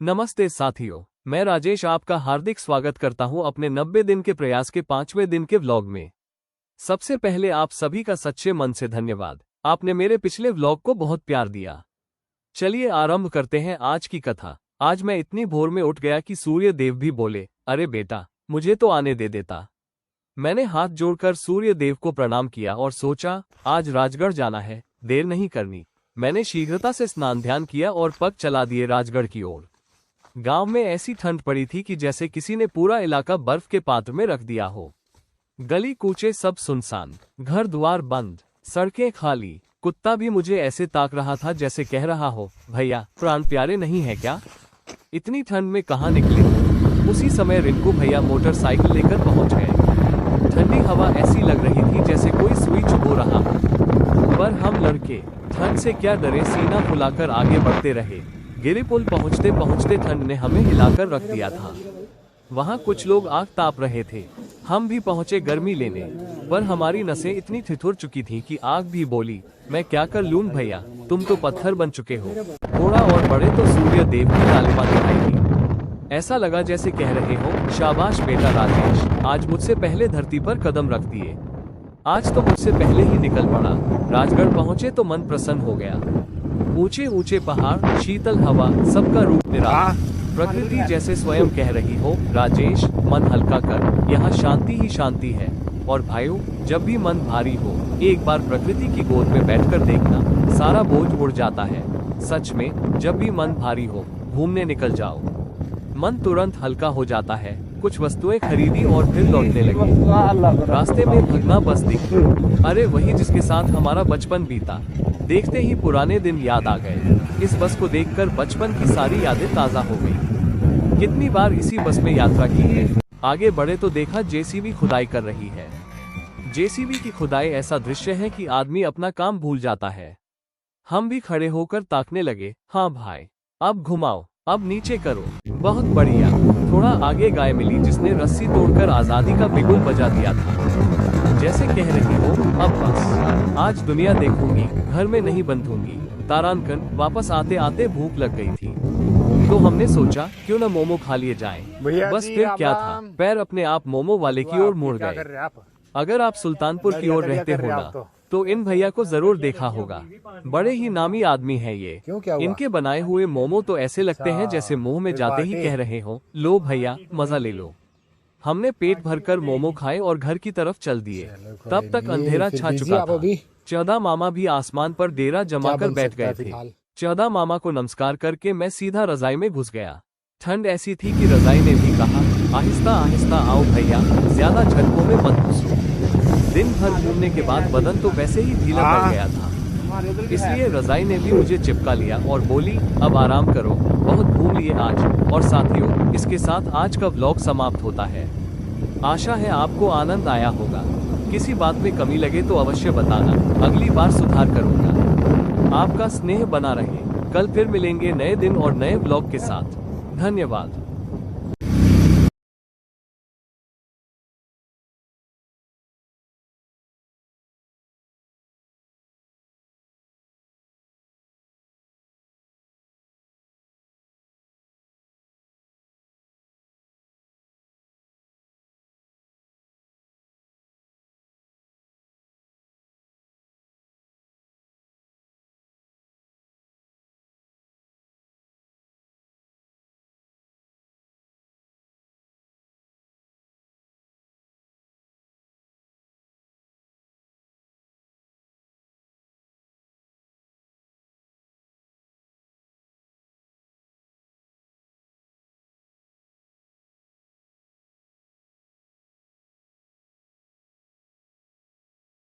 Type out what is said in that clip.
नमस्ते साथियों, मैं राजेश आपका हार्दिक स्वागत करता हूं अपने 90 दिन के प्रयास के 5वें दिन के व्लॉग में। सबसे पहले आप सभी का सच्चे मन से धन्यवाद। आपने मेरे पिछले व्लॉग को बहुत प्यार दिया। चलिए आरंभ करते हैं आज की कथा। आज मैं इतनी भोर में उठ गया कि सूर्य देव भी बोले, अरे बेटा, मुझे तो आने दे देता। मैंने हाथ जोड़कर सूर्य देव को प्रणाम किया और सोचा आज राजगढ़ जाना है, देर नहीं करनी। मैंने शीघ्रता से स्नान ध्यान किया और पग चला दिए राजगढ़ की ओर। गांव में ऐसी ठंड पड़ी थी कि जैसे किसी ने पूरा इलाका बर्फ के पात्र में रख दिया हो। गली कूचे सब सुनसान, घर द्वार बंद, सड़कें खाली। कुत्ता भी मुझे ऐसे ताक रहा था जैसे कह रहा हो, भैया प्राण प्यारे नहीं है क्या? इतनी ठंड में कहाँ निकले? उसी समय रिंकू भैया मोटरसाइकिल लेकर पहुंच गए। ठंडी हवा ऐसी लग रही थी जैसे कोई सुई चुभो रहा हो। पर हम लड़के ठंड से क्या डरे, सीना फुलाकर आगे बढ़ते रहे। गिरिपुल पहुंचते पहुंचते ठंड ने हमें हिलाकर रख दिया था। वहां कुछ लोग आग ताप रहे थे। हम भी पहुंचे गर्मी लेने, पर हमारी नसें इतनी ठिठुर चुकी थी कि आग भी बोली, मैं क्या कर लूं भैया, तुम तो पत्थर बन चुके हो। थोड़ा और बड़े तो सूर्य देव की लालिमा दिखाई। ऐसा लगा जैसे कह रहे हो, शाबाश बेटा राजेश, आज मुझसे पहले धरती पर कदम रख दिए। आज तो मुझसे पहले ही निकल पड़ा। राजगढ़ पहुंचे तो मन प्रसन्न हो गया। ऊंचे ऊंचे पहाड़, शीतल हवा, सबका रूप निराला। प्रकृति जैसे स्वयं कह रही हो, राजेश मन हल्का कर, यहाँ शांति ही शांति है। और भाइयों, जब भी मन भारी हो, एक बार प्रकृति की गोद में बैठकर देखना, सारा बोझ उड़ जाता है। सच में, जब भी मन भारी हो, घूमने निकल जाओ, मन तुरंत हल्का हो जाता है। कुछ वस्तुएं खरीदी और फिर लौटने लगे। रास्ते में भगना बस दिखी, अरे वही जिसके साथ हमारा बचपन बीता। देखते ही पुराने दिन याद आ गए। इस बस को देखकर बचपन की सारी यादें ताजा हो गई। कितनी बार इसी बस में यात्रा की है। आगे बढ़े तो देखा जेसीबी खुदाई कर रही है। जेसीबी की खुदाई ऐसा दृश्य है कि आदमी अपना काम भूल जाता है। हम भी खड़े होकर ताकने लगे। हाँ भाई, अब घुमाओ, अब नीचे करो। बहुत बढ़िया। थोड़ा आगे गाय मिली जिसने रस्सी तोड़कर आजादी का बिगुल बजा दिया था। जैसे कह रही हो, अब बस आज दुनिया देखूंगी, घर में नहीं बंधूंगी। तारांकन वापस आते आते भूख लग गई थी, तो हमने सोचा क्यों न मोमो खा लिए जाएं। बस फिर क्या था, पैर अपने आप मोमो वाले की ओर मुड़ गए। अगर आप सुल्तानपुर की ओर रहते हो ना, तो इन भैया को जरूर देखा होगा। बड़े ही नामी आदमी है ये। इनके बनाए हुए मोमो तो ऐसे लगते हैं जैसे मुंह में जाते ही कह रहे हो, लो भैया मजा ले लो। हमने पेट भरकर मोमो खाए और घर की तरफ चल दिए। तब तक अंधेरा छा चुका था। 14 मामा भी आसमान पर डेरा जमाकर बैठ गए थे। 14 मामा को नमस्कार करके मैं सीधा रजाई में घुस गया। ठंड ऐसी थी कि रजाई ने भी कहा, आहिस्ता आहिस्ता आओ भैया, ज्यादा झटकों में मत घुसो। दिन भर घूमने के बाद बदन तो वैसे ही ढीला पड़ गया था, इसलिए रजाई ने भी मुझे चिपका लिया और बोली, अब आराम करो, बहुत घूम लिए आज। और साथियों, इसके साथ आज का व्लॉग समाप्त होता है। आशा है आपको आनंद आया होगा। किसी बात में कमी लगे तो अवश्य बताना, अगली बार सुधार करूंगा। आपका स्नेह बना रहे। कल फिर मिलेंगे नए दिन और नए व्लॉग के साथ। धन्यवाद।